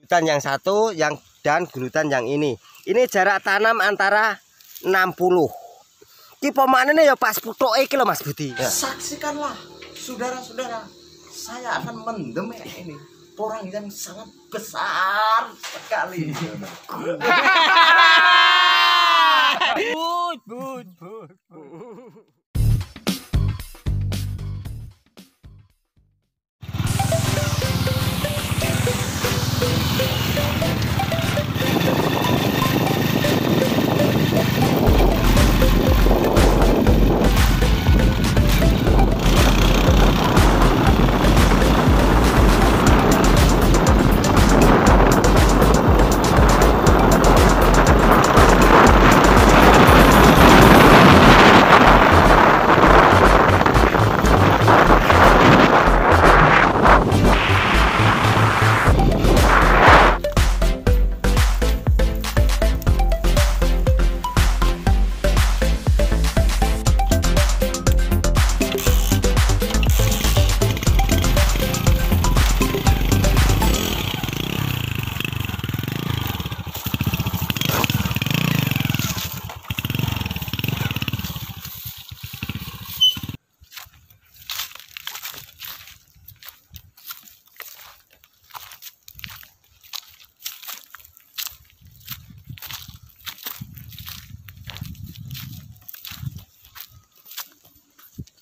gulutan yang satu dan gulutan yang ini. Ini jarak tanam antara 60. Ki pemanene ya pas putuke iki lho Mas Budi. Ya. Saksikanlah saudara-saudara, saya akan mendem ini porang yang sangat besar sekali. Bud.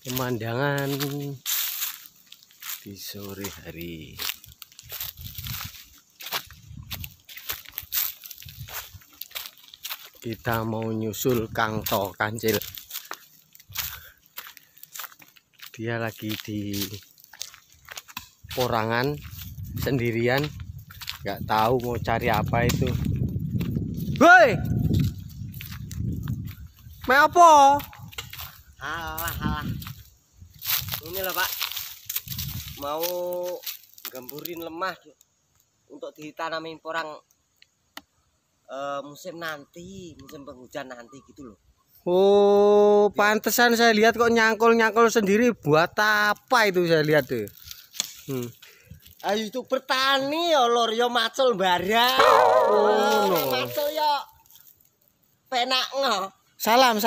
Pemandangan di sore hari. Kita mau nyusul Kang To Kancil. Dia lagi di porangan sendirian, nggak tahu mau cari apa itu. Woi, mau apa? Alah. Ini loh Pak, mau gemburin lemah untuk ditanamin porang musim nanti, musim penghujan nanti gitu loh. Oh, pantesan saya lihat kok nyangkol sendiri. Buat apa itu saya lihat tuh? Ayo itu bertani ya lor, ya macul barang. Macul ya penak nggak? Salam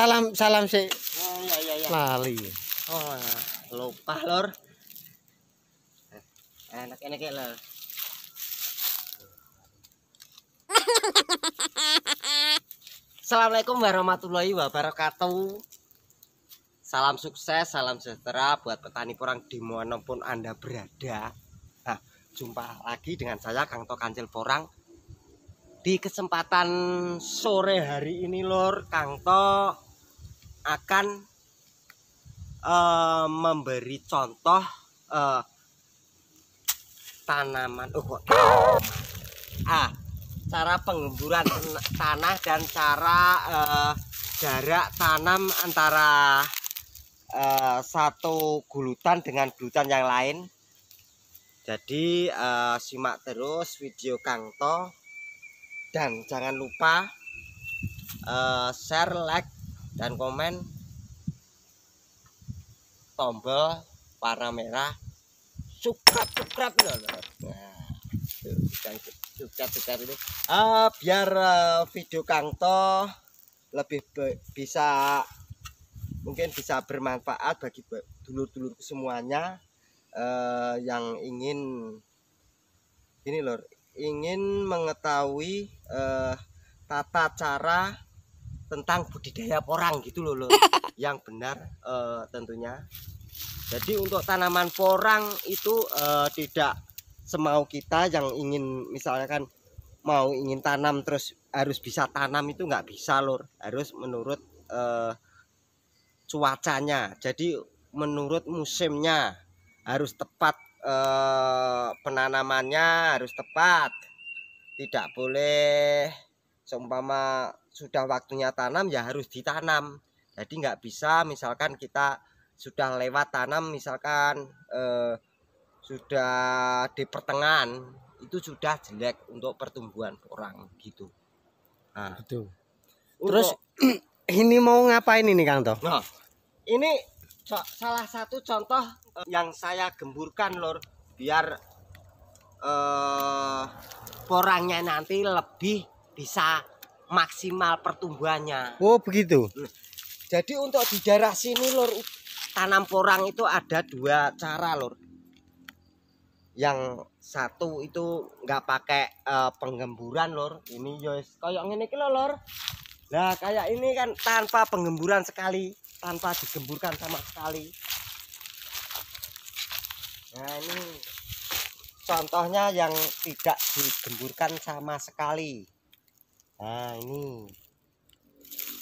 sih. Oh iya. Lali. Oh, lupa lor. Enak ya lor. Assalamualaikum warahmatullahi wabarakatuh. Salam sukses, salam sejahtera buat petani porang dimanapun Anda berada. Nah, jumpa lagi dengan saya Kang To Kancil Porang. Di kesempatan sore hari ini lor, Kang To akan memberi contoh tanaman. Cara penggemburan tanah dan cara jarak tanam antara satu gulutan dengan gulutan yang lain. Jadi simak terus video Kang To dan jangan lupa share, like dan komen, tombol warna merah subscribe loh. Nah, subscribe itu biar video Kang To lebih bisa bermanfaat bagi dulur-dulur semuanya yang ingin mengetahui tata cara tentang budidaya porang gitu loh yang benar tentunya. Jadi untuk tanaman porang itu tidak semau kita yang ingin misalkan ingin tanam terus harus bisa tanam, itu nggak bisa lur, harus menurut cuacanya. Jadi menurut musimnya harus tepat, penanamannya harus tepat, tidak boleh seumpama sudah waktunya tanam ya harus ditanam. Jadi nggak bisa misalkan kita sudah lewat tanam, misalkan sudah di pertengahan, itu sudah jelek untuk pertumbuhan porang gitu. Nah, betul. Terus ini mau ngapain ini Kang To? Nah, ini salah satu contoh yang saya gemburkan lor, biar porangnya nanti lebih bisa maksimal pertumbuhannya. Oh begitu. Jadi untuk di daerah sini lur, tanam porang itu ada 2 cara lur. Yang satu itu nggak pakai penggemburan lur. Ini yos kayak ngene iki lur. Nah kayak ini kan tanpa penggemburan sekali, tanpa digemburkan sama sekali. Nah ini contohnya yang tidak digemburkan sama sekali. Nah ini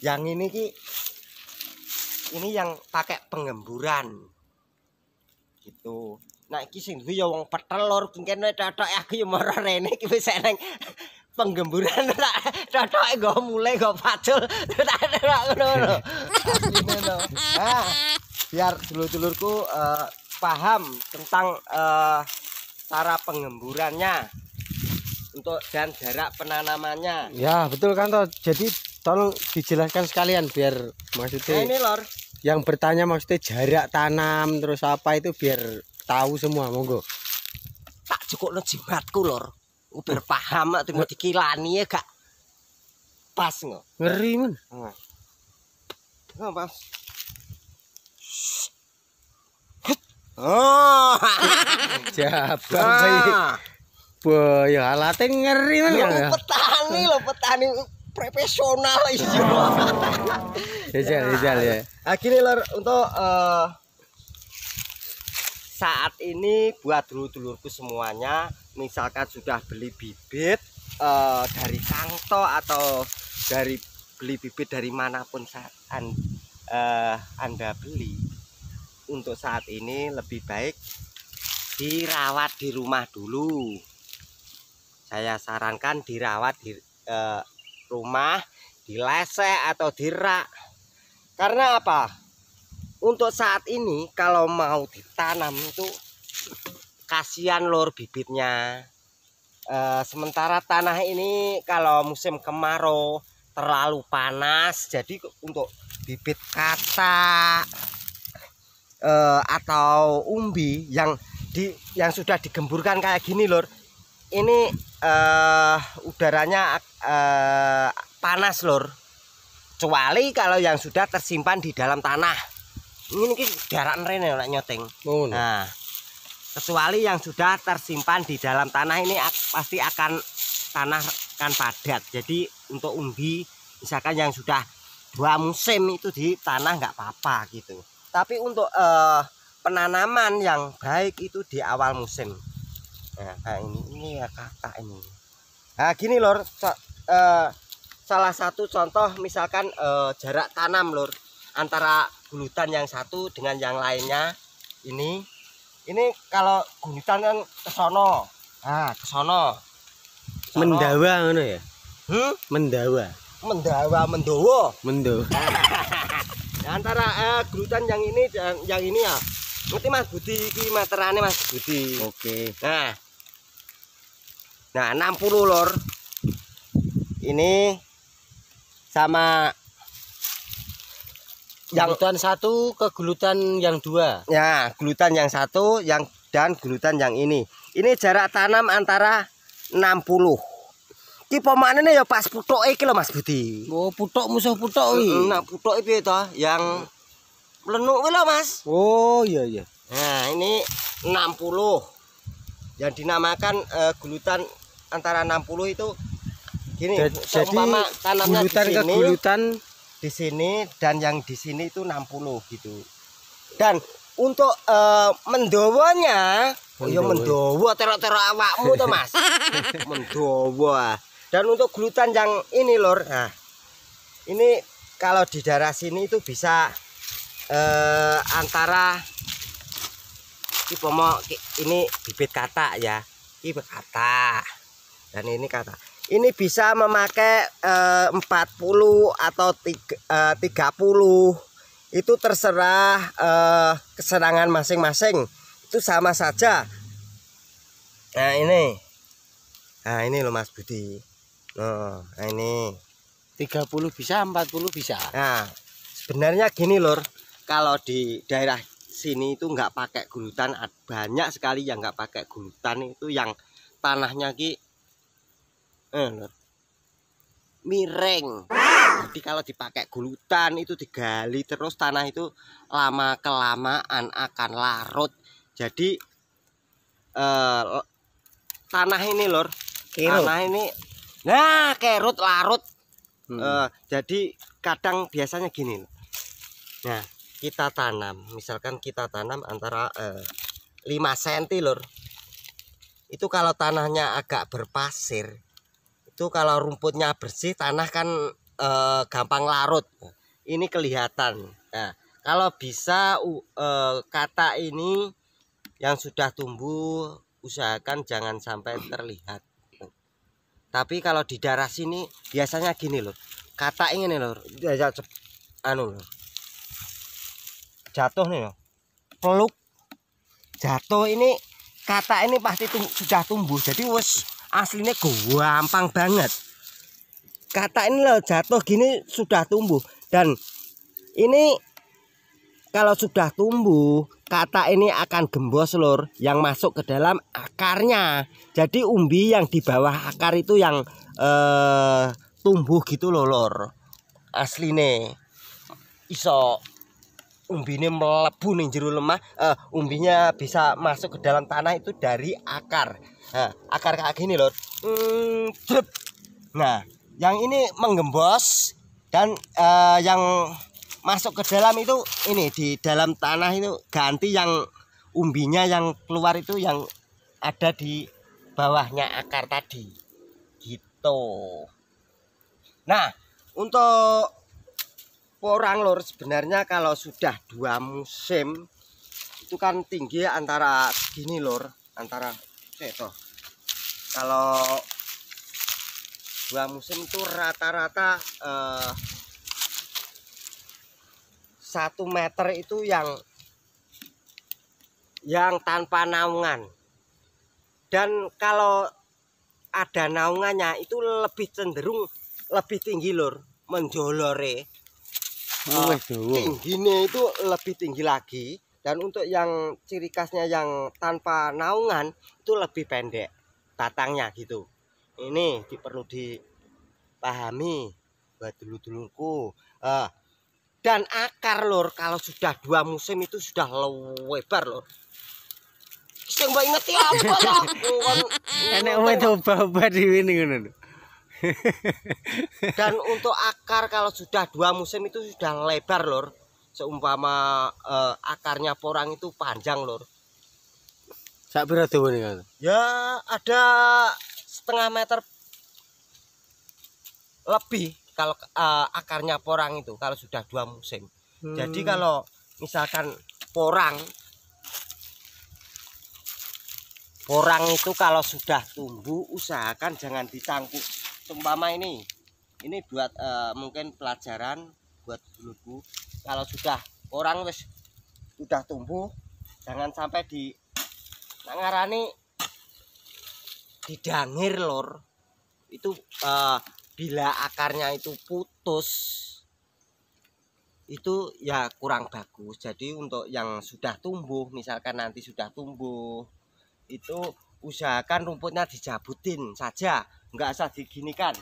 yang ini ki, ini yang pakai penggemburan gitu. Nah iki sing duwe ya wong petel lur, kene totok aku ya mara rene iki wis eneng penggemburan totoke nggo mulai nggo pacul tak ngono. Nah, biar dulur-dulurku paham tentang cara penggemburannya untuk dan jarak penanamannya. Ya betul kan toh. Jadi tolong dijelaskan sekalian biar Nah maksudnya ini lor, yang bertanya maksudnya jarak tanam terus apa itu biar tahu semua, monggo. tak cukupno jimatku lor. Biar paham tunggu dikilani ya gak pas ngono. Ngeri men. Nah, pas. Oh. Jabang bayi. Boy, alate ngeri men ya. Petani profesional iya. Jajal ya. Nah, gini lor, untuk saat ini buat dulur-dulurku semuanya, misalkan sudah beli bibit dari Kangto atau dari beli bibit dari manapun Anda beli, untuk saat ini lebih baik dirawat di rumah dulu. Saya sarankan dirawat di rumah, dilesek atau dirak. Karena apa? Untuk saat ini kalau mau ditanam itu kasihan lor bibitnya. Sementara tanah ini kalau musim kemarau terlalu panas, jadi untuk bibit katak atau umbi yang sudah digemburkan kayak gini lor, ini udaranya panas lor, kecuali kalau yang sudah tersimpan di dalam tanah. Ini jarak rene nek nyoteng. Nah, kecuali yang sudah tersimpan di dalam tanah ini pasti akan tanah kan padat. Jadi untuk umbi misalkan yang sudah 2 musim itu di tanah nggak apa-apa gitu. Tapi untuk penanaman yang baik itu di awal musim. Nah, ini ya kakak ini. Nah gini lor, salah satu contoh misalkan jarak tanam lor antara gulutan yang satu dengan yang lainnya. Ini kalau gulutan kan ke sono. Nah, ke sono. Mendawa ngono ya? Mendawa. Mendawa. Nah, antara gulutan yang ini dan yang ini ya. Ngerti Mas Budi iki meterane Mas Budi. Oke. Nah, 60 lor. Ini sama yang Gulutan 1 ke gulutan yang 2. ya, gulutan yang 1 dan gulutan yang ini. Ini jarak tanam antara 60. Ki pemanene ya pas putuke iki lho Mas Budi. Oh, putuk musuh putuk iki. Nah, putuke piye to? Yang mlenuk kuwi lho Mas. Oh, iya iya. Nah, ini 60. Yang dinamakan gulutan antara 60 itu gini. Jadi tanamnya gulutan di ke sini, gulutan di sini dan yang di sini itu 60 gitu. Dan untuk mendowonya, ya mendowo terok-terok awakmu to Mas. Mendowo. Dan untuk gulutan yang ini lor, nah ini kalau di daerah sini itu bisa antara ini bibit katak ya, ini katak dan ini katak. Ini bisa memakai 40 atau 30. Itu terserah kesenangan masing-masing. Itu sama saja. Nah ini loh Mas Budi. Nah ini 30 bisa, 40 bisa. Nah sebenarnya gini lor, kalau di daerah sini itu nggak pakai gulutan, banyak sekali yang nggak pakai gulutan itu yang tanahnya ki lur, miring. Jadi kalau dipakai gulutan itu digali terus tanah itu lama kelamaan akan larut. Jadi tanah ini lur, tanah ini kerut larut. Jadi kadang biasanya gini. Nah, kita tanam, misalkan kita tanam antara 5 cm lur. Itu kalau tanahnya agak berpasir, itu kalau rumputnya bersih, tanah kan gampang larut. Ini kelihatan. Nah, kalau bisa kata ini yang sudah tumbuh usahakan jangan sampai terlihat. Tapi kalau di daerah sini biasanya gini loh, kata ini lor, anu lor, jatuh nih loh, peluk jatuh ini kata ini pasti sudah tumbuh. Jadi wes aslinya gampang banget. Kata ini loh jatuh gini sudah tumbuh, dan ini kalau sudah tumbuh kata ini akan gembos lor, yang masuk ke dalam akarnya. Jadi umbi yang di bawah akar itu yang tumbuh gitu loh lor. Asline iso umbine melebu ning jero lemah, umbinya bisa masuk ke dalam tanah itu dari akar. Nah, akar kayak gini lor. Nah, yang ini menggembos dan yang masuk ke dalam itu ini di dalam tanah itu ganti yang umbinya yang keluar itu yang ada di bawahnya akar tadi gitu. Nah, untuk porang lor sebenarnya kalau sudah 2 musim itu kan tinggi antara segini lor, antara kalau 2 musim itu rata-rata 1 meter itu yang tanpa naungan. Dan kalau ada naungannya itu lebih cenderung lebih tinggi lur, menjolore. Tingginya itu lebih tinggi lagi. Dan untuk yang ciri khasnya yang tanpa naungan itu lebih pendek batangnya gitu. Ini perlu dipahami buat dulur-dulurku. Dan akar lor kalau sudah 2 musim itu sudah lebar lor. Sing mbok inget apa ta? Enek wae coba di ini ngono. Dan untuk akar kalau sudah 2 musim itu sudah lebar lor. Seumpama akarnya porang itu panjang lor. Sak pira dawane kan? Ya ada setengah meter lebih. Kalau akarnya porang itu kalau sudah 2 musim. Jadi kalau misalkan porang itu kalau sudah tumbuh usahakan jangan dicangkuk. Seumpama ini buat mungkin pelajaran buat duluku. Kalau sudah porang wis sudah tumbuh jangan sampai ngarani didangir lor. Itu bila akarnya itu putus itu ya kurang bagus. Jadi untuk yang sudah tumbuh, misalkan nanti sudah tumbuh itu usahakan rumputnya dijabutin saja, nggak usah diginikan.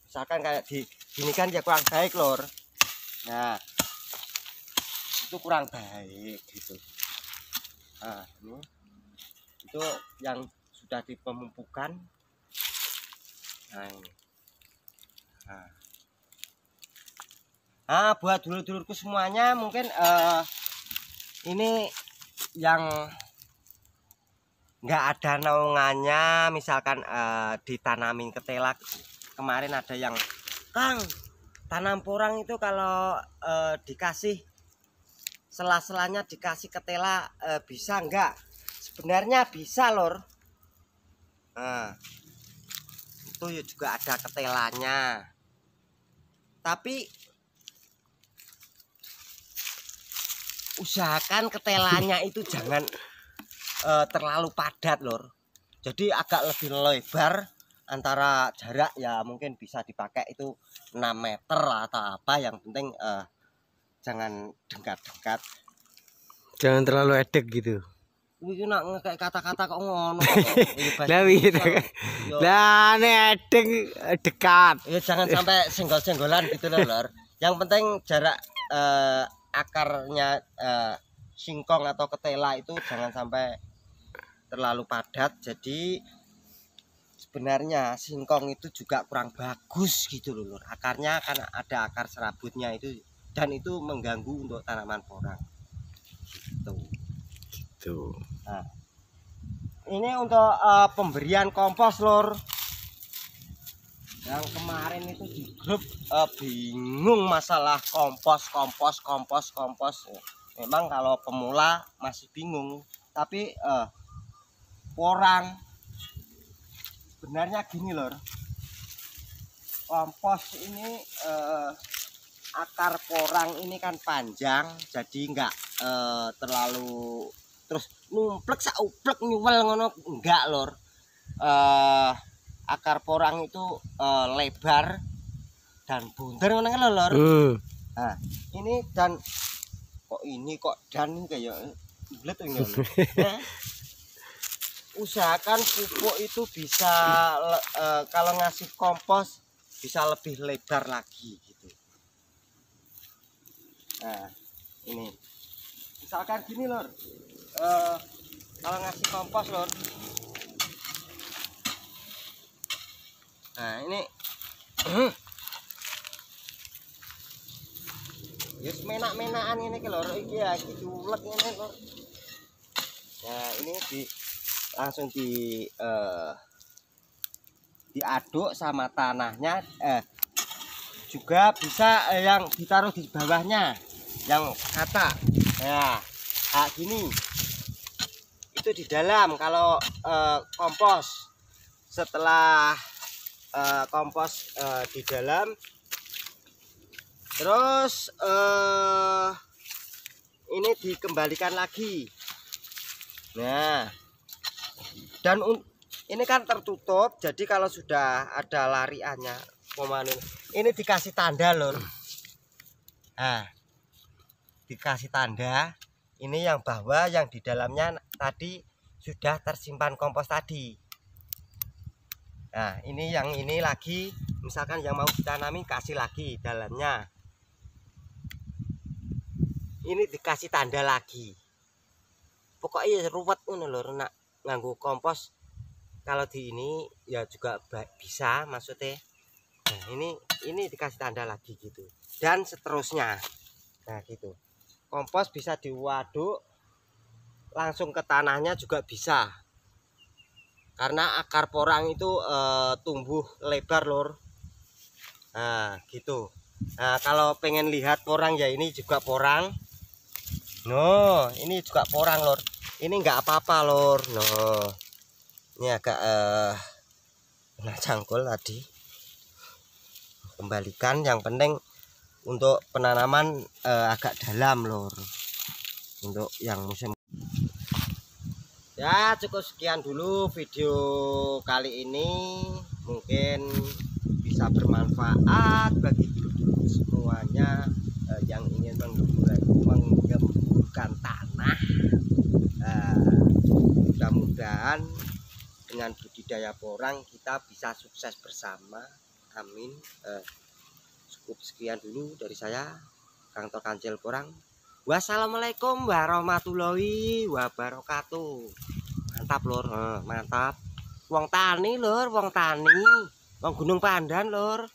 Misalkan kayak diginikan ya kurang baik lor. Nah itu kurang baik gitu. Nah ini itu yang sudah dipemumpukan. Nah ini. Buat dulur-dulurku semuanya mungkin ini yang nggak ada naungannya, misalkan ditanamin ketela. Kemarin ada yang Kang tanam porang itu kalau dikasih sela-selanya dikasih ketela bisa enggak? Sebenarnya bisa lor. Itu juga ada ketelanya. Tapi usahakan ketelanya itu jangan terlalu padat lor. Jadi agak lebih lebar, antara jarak ya mungkin bisa dipakai itu 6 meter atau apa. Yang penting jangan dekat-dekat. Jangan terlalu edek gitu. kuwi nak ngekek kata-kata kok ngono. Lah piye? Lah nedeng dekat. Ya jangan sampai senggol-senggolan gitu loh, Lor. Yang penting jarak akarnya singkong atau ketela itu jangan sampai terlalu padat. Jadi sebenarnya singkong itu juga kurang bagus gitu loh, Lor. Akarnya kan ada akar serabutnya itu dan itu mengganggu untuk tanaman porang. Gitu. Nah, ini untuk pemberian kompos, Lor. Yang kemarin itu di grup bingung masalah kompos. Memang kalau pemula masih bingung, tapi porang sebenarnya gini, Lor. Kompos ini akar porang ini kan panjang, jadi enggak terlalu terus numplek sauplek nyuwel ngono, enggak, Lor. Akar porang itu lebar dan bunder ngono kan, Lor. Nah, ini dan kok kayak bulet ini. Usahakan pupuk itu bisa kalau ngasih kompos bisa lebih lebar lagi gitu. Nah, ini misalkan gini, Lor. Kalau ngasih kompos, Lor. Nah, ini yes menak-menakan ini ke, Lor. Iki ya culek ini, Lor. Nah, ini langsung diaduk sama tanahnya, juga bisa yang ditaruh di bawahnya yang kata ya gini itu di dalam. Kalau kompos setelah kompos di dalam, terus ini dikembalikan lagi. Nah, dan ini kan tertutup, jadi kalau sudah ada lariannya ini dikasih tanda, Lor. Nah, dikasih tanda. Ini yang bawah, yang di dalamnya tadi sudah tersimpan kompos tadi. Nah, ini yang ini lagi, misalkan yang mau ditanami kasih lagi dalamnya. Ini dikasih tanda lagi. Pokoknya ruwet ngono, Lor, nak nganggo kompos. Kalau di ini ya juga bisa, maksudnya. Nah, ini dikasih tanda lagi gitu. Dan seterusnya. Nah, gitu. Kompos bisa diwaduk langsung ke tanahnya juga bisa. Karena akar porang itu tumbuh lebar, Lor. Nah, gitu. Nah, kalau pengen lihat porang ya ini juga porang. No, ini juga porang, Lor. Ini enggak apa-apa, Lor. No. Ini agak cangkul tadi. Kembalikan, yang penting untuk penanaman agak dalam, Lor. Untuk yang musim. Ya, cukup sekian dulu video kali ini. Mungkin bisa bermanfaat bagi dulu semuanya yang ingin menggemburkan tanah. Mudah-mudahan dengan budidaya porang kita bisa sukses bersama. Amin. Cukup sekian dulu dari saya, Kang Tor Kancil Porang. Wassalamualaikum warahmatullahi wabarakatuh. Mantap, Lor. Mantap. Wong tani, Lor, wong tani. Wong Gunung Pandan, Lor.